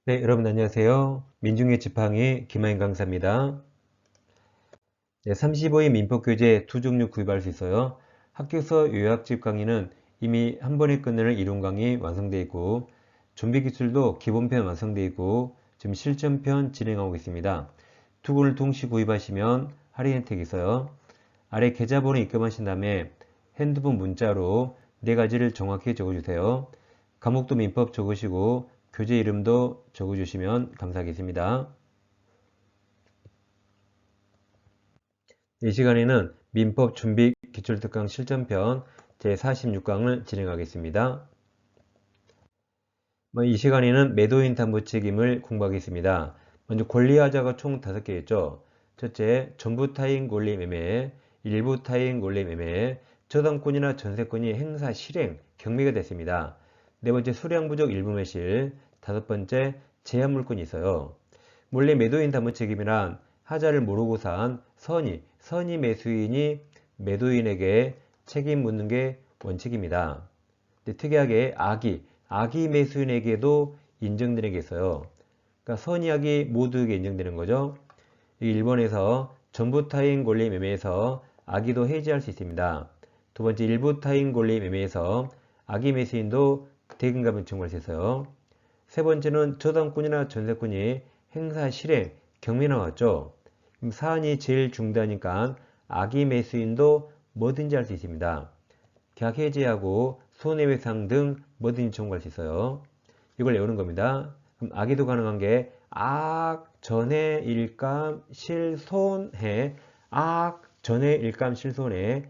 네, 여러분 안녕하세요. 민중의 지팡이 김하인 강사입니다. 네, 35인 민법교재 두 종류 구입할 수 있어요. 학교서 요약집 강의는 이미 한 번에 끝내는 이론 강의 완성되어 있고, 좀비 기술도 기본편 완성되어 있고, 지금 실전편 진행하고 있습니다. 두 권을 동시 구입하시면 할인 혜택이 있어요. 아래 계좌번호 입금하신 다음에 핸드폰 문자로 네 가지를 정확히 적어주세요. 과목도 민법 적으시고 교재 이름도 적어주시면 감사하겠습니다. 이 시간에는 민법 준비 기출특강 실전편 제46강을 진행하겠습니다. 이 시간에는 매도인 담보 책임을 공부하겠습니다. 먼저 권리하자가 총 5개 있죠. 첫째, 전부 타인 권리 매매, 일부 타인 권리 매매, 저당권이나 전세권이 행사 실행, 경매가 됐습니다. 네 번째, 수량 부족 일부 매실, 다섯 번째, 제한 물건이 있어요. 몰래 매도인 담보 책임이란 하자를 모르고 산 선의 매수인이 매도인에게 책임 묻는 게 원칙입니다. 근데 특이하게 악의 매수인에게도 인정되는 게 있어요. 그러니까 선의 악이 모두에게 인정되는 거죠. 일본에서 전부 타인 권리 매매에서 악의도 해지할 수 있습니다. 두 번째, 일부 타인 권리 매매에서 악의 매수인도 대금감을 청구할 수 있어요. 세 번째는 저당권이나 전세권이 행사 실행 경매 나왔죠. 그럼 사안이 제일 중대하니까 악의 매수인도 뭐든지 할 수 있습니다. 계약 해지하고 손해배상 등 뭐든지 청구할 수 있어요. 이걸 외우는 겁니다. 그럼 악의도 가능한 게 악, 전해, 일감, 실손해, 악, 전해, 일감, 실손해.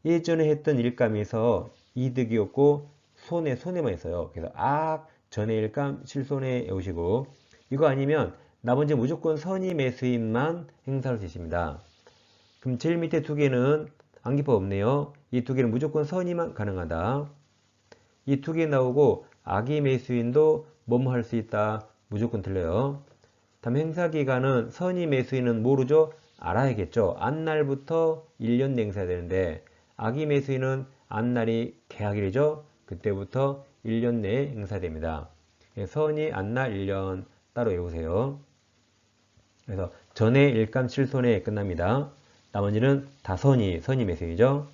예전에 했던 일감에서 이득이었고 손해만 있어요. 그래서 악, 전해, 일감, 실손해 외우시고 이거 아니면 나머지 무조건 선의 매수인만 행사할 수 있습니다. 그럼 제일 밑에 두 개는 암기법 없네요. 이 두 개는 무조건 선의만 가능하다. 이 두 개 나오고 악의 매수인도 뭐뭐 할 수 있다. 무조건 틀려요. 다음 행사기간은 선의 매수인은 모르죠? 알아야겠죠. 안날부터 1년 행사해야 되는데 악의 매수인은 안날이 계약일이죠. 그때부터 1년 내에 행사됩니다. 선의 안날 1년 따로 외우세요. 그래서 전에 일감 실손에 끝납니다. 나머지는 다 선의 매수이죠.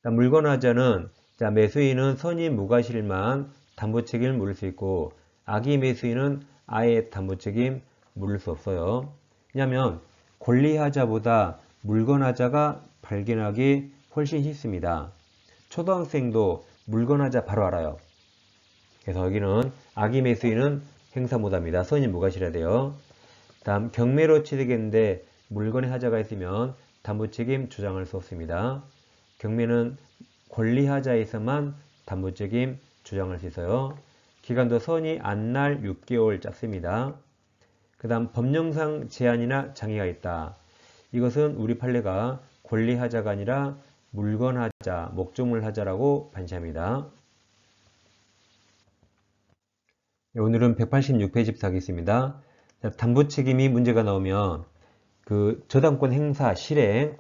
물건 하자는 매수인은 선의 무과실만 담보책임을 물을 수 있고 악의 매수인은 아예 담보책임 물을 수 없어요. 왜냐하면 권리하자보다 물건하자가 발견하기 훨씬 쉽습니다. 초등학생도 물건하자 바로 알아요. 그래서 여기는 악의 매수인은 행사 못합니다. 선의 무과실해야 돼요. 다음 경매로 취득했는데 물건의 하자가 있으면 담보책임 주장할 수 없습니다. 경매는 권리하자에서만 담보책임 주장할 수 있어요. 기간도 선의 안날 6개월 짧습니다. 그 다음 법령상 제한이나 장애가 있다. 이것은 우리 판례가 권리하자가 아니라 물건하자, 목적물 하자라고 반시합니다. 오늘은 186페이지부터 하겠습니다. 담보책임이 문제가 나오면 그 저당권 행사 실행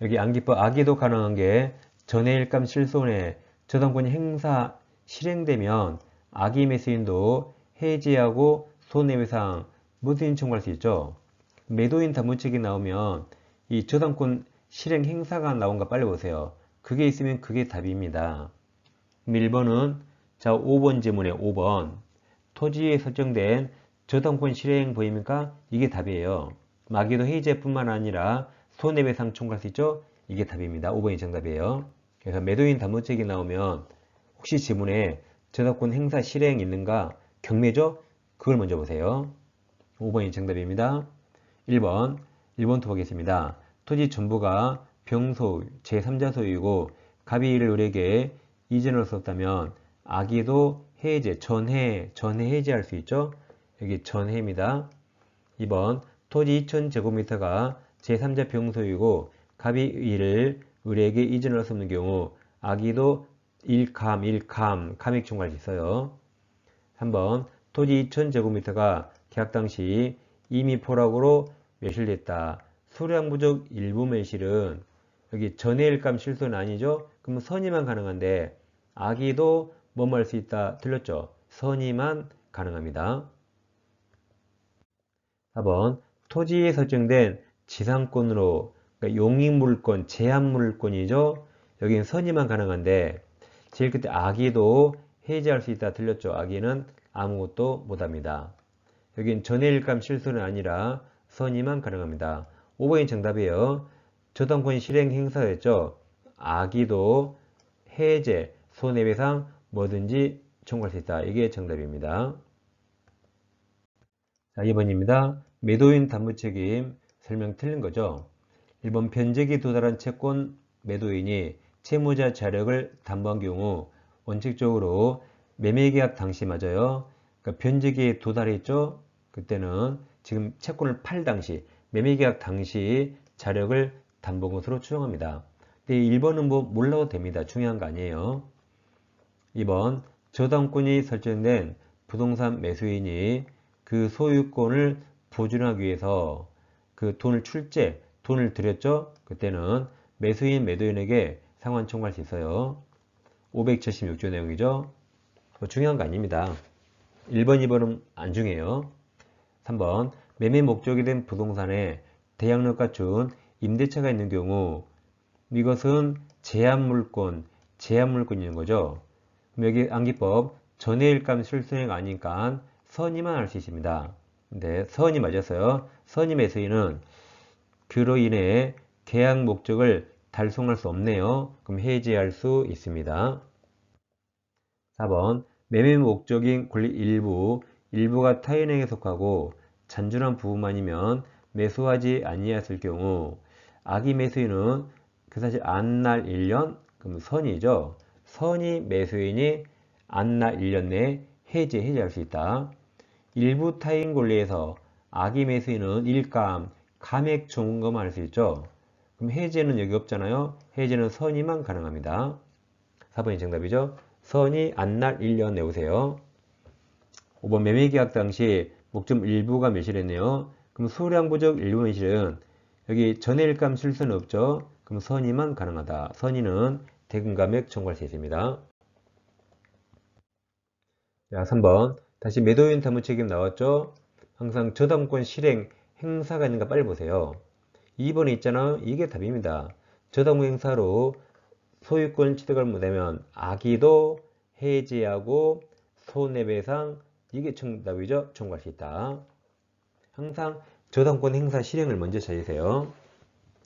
여기 암기법 악의도 가능한 게 전해일감 실손에 저당권이 행사 실행되면 악의 매수인도 해지하고 손해배상 모든 청구할 수 있죠. 매도인 담보책이 나오면 이 저당권 실행 행사가 나온가 빨리 보세요. 그게 있으면 그게 답입니다. 1번은 자 5번 지문에 5번 토지에 설정된 저당권 실행 보입니까? 이게 답이에요. 악의도 해지뿐만 아니라 손해배상 청구할 수 있죠? 이게 답입니다. 5번이 정답이에요. 그래서 매도인 담보책이 나오면 혹시 지문에 저당권 행사 실행 있는가? 경매죠? 그걸 먼저 보세요. 5번이 정답입니다. 1번부터 보겠습니다. 토지 전부가 병소, 제3자 소유이고 갑이를 을에게 이전할 수 없다면 악의도 해제, 전해 해제할 수 있죠? 여기 전해입니다. 2번 토지 2000제곱미터가 제3자 병소이고 갑이 이를 을에게 이전할 수 없는 경우 악의도 감액 청구할 수 있어요. 3번 토지 2000제곱미터가 계약 당시 이미 포락으로 매실됐다. 수량 부족 일부 매실은 여기 전해일감 실손은 아니죠? 그럼 선의만 가능한데 악의도 뭐뭐 할 수 있다. 틀렸죠? 선의만 가능합니다. 4번 토지에 설정된 지상권으로 그러니까 용익물권, 제한물권이죠. 여기는 선의만 가능한데 제일 끝에 악의도 해지할 수 있다 틀렸죠. 악의는 아무것도 못합니다. 여긴 전해일감 실수는 아니라 선의만 가능합니다. 5번이 정답이에요. 저당권 실행 행사였죠. 악의도, 해제, 손해배상 뭐든지 청구할 수 있다. 이게 정답입니다. 자, 2번입니다. 매도인 담보책임 설명 틀린 거죠. 1번 변제기에 도달한 채권 매도인이 채무자 자력을 담보한 경우 원칙적으로 매매계약 당시 맞아요. 그러니까 변제기에 도달했죠. 그때는 지금 채권을 팔 당시 매매계약 당시 자력을 담보한 것으로 추정합니다. 근데 1번은 뭐 몰라도 됩니다. 중요한 거 아니에요. 2번 저당권이 설정된 부동산 매수인이 그 소유권을 보존하기 위해서 그 돈을 들였죠. 그때는 매수인 매도인에게 상환 청구할 수 있어요. 576조 내용이죠. 뭐 중요한 거 아닙니다. 1번, 2번은 안 중요해요. 3번 매매 목적이 된 부동산에 대양력 갖춘 임대차가 있는 경우 이것은 제한물권인 거죠. 여기 암기법 전해일감 실손해가 아니니까 선의만 할 수 있습니다. 근데 선이 맞았어요. 선의 매수인은 그로 인해 계약 목적을 달성할 수 없네요. 그럼 해지할 수 있습니다. 4번 매매 목적인 권리 일부가 타인에게 속하고 잔존한 부분만이면 매수하지 아니했을 경우 악의 매수인은 그 사실 안날 1년 그럼 선이죠. 선의 매수인이 안날 1년 내에 해지할 수 있다. 일부 타인 권리에서 악의 매수인은 감액 종금만 할 수 있죠. 그럼 해제는 여기 없잖아요. 해제는 선의만 가능합니다. 4번이 정답이죠. 선의 안날 1년 내오세요. 5번 매매계약 당시 목적 일부가 매실했네요. 그럼 수량부적 일부 매실은 여기 전해일감 실수는 없죠. 그럼 선의만 가능하다. 선의는 대금감액 청구할 수 있습니다. 자, 3번 다시 매도인 담보책임 나왔죠. 항상 저당권 실행 행사가 있는가 빨리 보세요. 2번에 있잖아. 이게 답입니다. 저당권 행사로 소유권 취득을 못하면 악의도 해지하고 손해배상 이게 정답이죠. 청구할 수 있다. 항상 저당권 행사 실행을 먼저 찾으세요.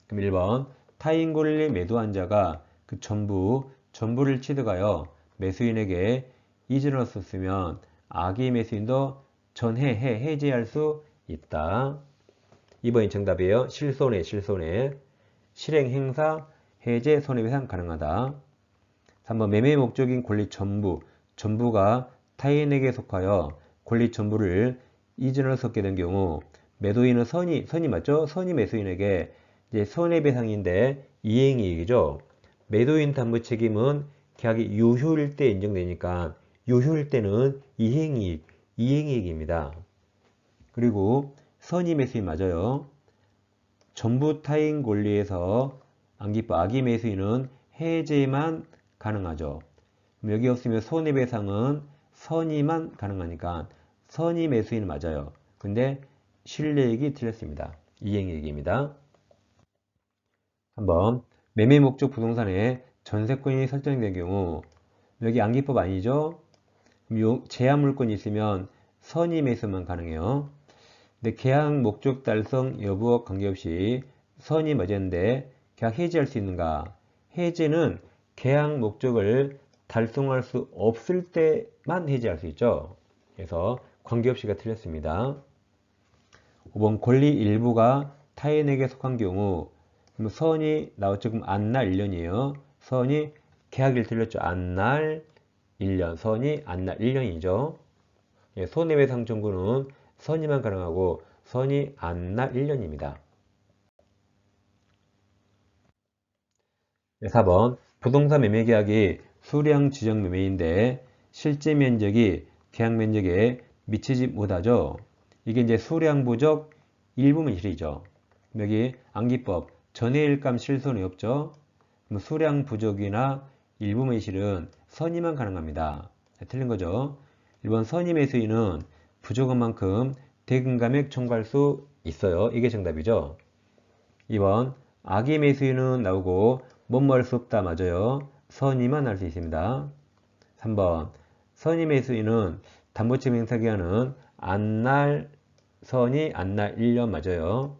그럼 1번 타인 권리 매도한 자가 그 전부를 취득하여 매수인에게 이전을 썼으면 악의 매수인도 해지할 수 있다. 2번이 정답이에요. 실손해 실행 행사 해제 손해배상 가능하다. 3번 매매 목적인 권리 전부가 타인에게 속하여 권리 전부를 이전을 섞게 된 경우 매도인은 선이 맞죠? 선이 매수인에게 이제 손해배상인데 이행이익이죠. 매도인 담보 책임은 계약이 유효일 때 인정되니까 유효일 때는 이행이익입니다. 그리고 선의 매수인 맞아요. 전부 타인 권리에서 암기법 악의 매수인은 해제만 가능하죠. 여기 없으면 손해배상은 선의만 가능하니까 선의 매수인은 맞아요. 근데 실례익이 틀렸습니다. 이행이익입니다. 한번 매매 목적 부동산에 전세권이 설정된 경우 여기 암기법 아니죠? 제한 물건이 있으면 선의 매수만 가능해요. 근데 계약 목적 달성 여부와 관계없이 선이 맞았는데 계약 해지할 수 있는가? 해지는 계약 목적을 달성할 수 없을 때만 해지할 수 있죠. 그래서 관계없이가 틀렸습니다. 5번 권리 일부가 타인에게 속한 경우 그럼 선이 나왔죠. 그럼 안날 1년이에요. 선이 계약일 틀렸죠. 안날 1년. 선이 안날 1년이죠. 예, 손해배상 청구는 선의만 가능하고 선이 안날 1년입니다. 4번 부동산 매매계약이 수량 지정 매매인데 실제 면적이 계약 면적에 미치지 못하죠. 이게 이제 수량 부족 일부 매실이죠. 여기 암기법 전해일감 실손이 없죠. 그럼 수량 부족이나 일부 매실은 선의만 가능합니다. 틀린 거죠. 1번 선의 매수인은 부족한 만큼 대금 감액 청구할 수 있어요. 이게 정답이죠. 2번 악의 매수인은 나오고 뭐뭐 할 수 없다. 맞아요. 선의만 할 수 있습니다. 3번 선의 매수인은 담보책 행사기간은 안날 선의 안날 1년 맞아요.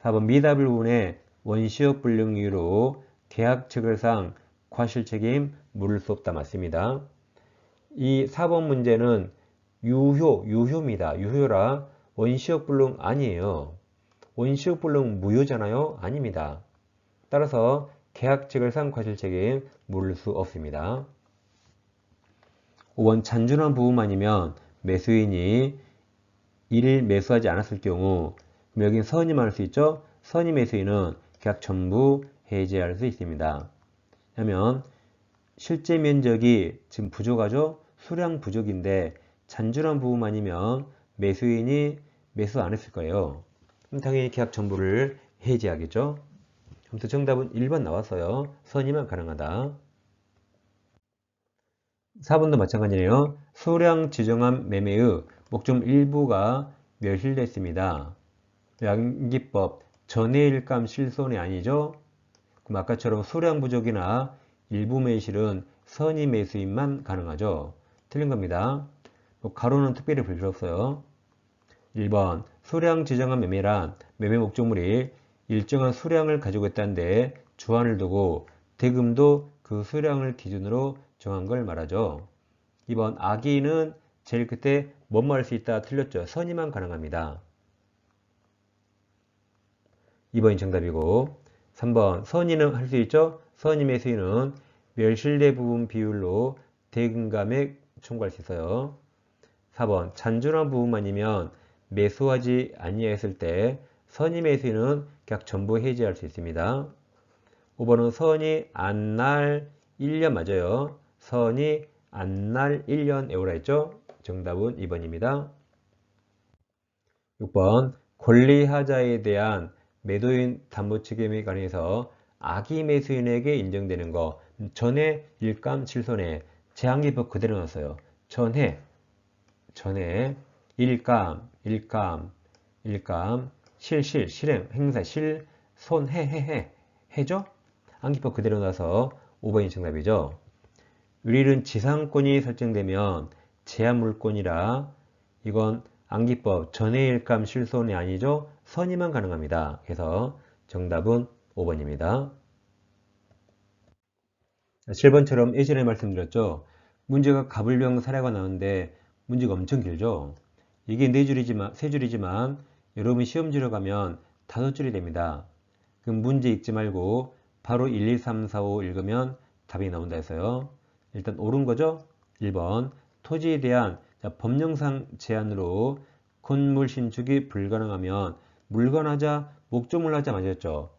4번 미답을 부분에 원시효 불능 이유로 계약 체결상 과실책임 물을 수 없다. 맞습니다. 이 4번 문제는 유효입니다. 유효라 원시효 불능 아니에요. 원시효 불능 무효잖아요. 아닙니다. 따라서 계약 체결상 과실책임 물을 수 없습니다. 5번 잔존한 부분만이면 매수인이 이를 매수하지 않았을 경우 그럼 여기는 선의만 할 수 있죠. 선의 매수인은 계약 전부 해지할 수 있습니다. 그러면 실제 면적이 지금 부족하죠. 수량 부족인데 잔존한 부분만이면 매수인이 매수 안 했을 거예요. 그럼 당연히 계약 전부를 해지하겠죠. 아무튼 정답은 1번 나왔어요. 선의만 가능하다. 4번도 마찬가지네요. 수량 지정한 매매의 목적 일부가 멸실됐습니다. 양기법 전해일감 실손이 아니죠. 그럼 아까처럼 수량 부족이나 일부 매실은 선의 매수인만 가능하죠. 틀린 겁니다. 가로는 특별히 볼 필요 없어요. 1번 수량 지정한 매매란 매매 목적물이 일정한 수량을 가지고 있다는데 주안을 두고 대금도 그 수량을 기준으로 정한 걸 말하죠. 2번 악의는 제일 끝에 뭐뭐 할 수 있다. 틀렸죠. 선의만 가능합니다. 2번이 정답이고 3번 선의는 할 수 있죠. 선의 매수인은 멸실대 부분 비율로 대금감액 청구할 수 있어요. 4번 잔존한 부분만이면 매수하지 아니했을 때 선의 매수인은 계약 전부 해지할 수 있습니다. 5번은 선의 안날 1년 맞아요. 선의 안날 1년 외우라 했죠. 정답은 2번입니다. 6번 권리하자에 대한 매도인 담보 책임에 관해서 악의 매수인에게 인정되는 거 전에 일감 실손에 제한기법 그대로 넣었어요. 전에 일감 실행 행사 실손 해죠. 암기법 그대로 넣어서 5번이 정답이죠. 유릴은 지상권이 설정되면 제한물권이라 이건 암기법 전해일감 실손이 아니죠. 선의만 가능합니다. 그래서 정답은 5번입니다. 7번처럼 예전에 말씀드렸죠. 문제가 가불병 사례가 나오는데 문제가 엄청 길죠. 이게 4줄이지만 3줄이지만 여러분이 시험 치러 가면 5줄이 됩니다. 그럼 문제 읽지 말고 바로 1, 2, 3, 4, 5 읽으면 답이 나온다 해서요. 일단 옳은 거죠. 1번 토지에 대한 법령상 제한으로 건물 신축이 불가능하면 물건하자 목조물하자 맞았죠.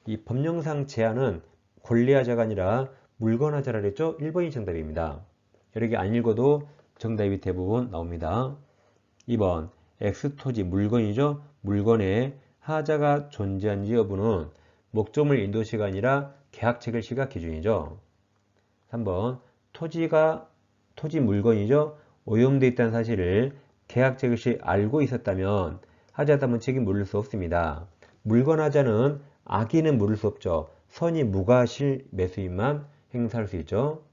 이 법령상 제한은 권리하자가 아니라 물건하자라 그랬죠. 1번이 정답입니다. 여러 안 읽어도 정답이 대부분 나옵니다. 2번 X토지 물건이죠. 물건에 하자가 존재한지 여부는 목조물 인도시가 아니라 계약 체결시가 기준이죠. 3번 토지 물건이죠. 오염되어 있다는 사실을 계약 체결시 알고 있었다면 하자담은 책임 물을 수 없습니다. 물건 하자는 악의는 물을 수 없죠. 선의 무과실 매수인만 행사할 수 있죠.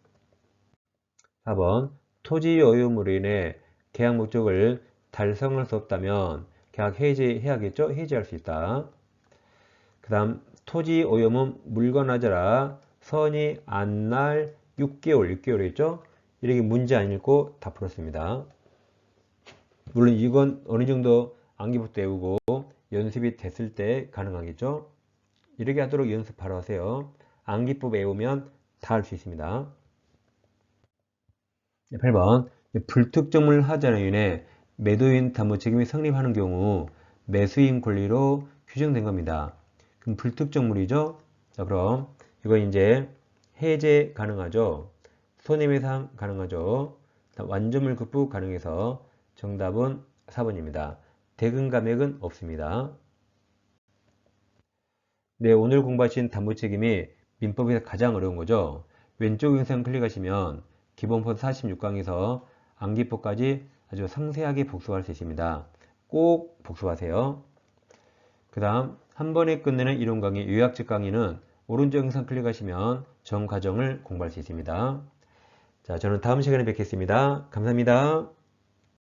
4번 토지 오염으로 인해 계약 목적을 달성할 수 없다면 계약 해지해야겠죠. 해지할 수 있다. 그 다음 토지 오염은 물건 하자라 선의 안날 6개월 했죠. 이렇게 문제 안 읽고 다 풀었습니다. 물론 이건 어느 정도 암기부터 외우고 연습이 됐을 때 가능하겠죠. 이렇게 하도록 연습하러 하세요. 암기법 외우면 다 할 수 있습니다. 8번 불특정물 하자로 인해 매도인 담보 책임이 성립하는 경우 매수인 권리로 규정된 겁니다. 그럼 불특정물이죠. 자, 그럼 이건 이제 해제 가능하죠. 손해배상 가능하죠. 완전물 급부 가능해서 정답은 4번입니다. 대금 감액은 없습니다. 네, 오늘 공부하신 담보 책임이 민법에서 가장 어려운 거죠. 왼쪽 영상 클릭하시면 기본법 46강에서 암기법까지 아주 상세하게 복습할 수 있습니다. 꼭 복습하세요. 그 다음 한 번에 끝내는 이론 강의 요약집 강의는 오른쪽 영상 클릭하시면 전 과정을 공부할 수 있습니다. 자, 저는 다음 시간에 뵙겠습니다. 감사합니다.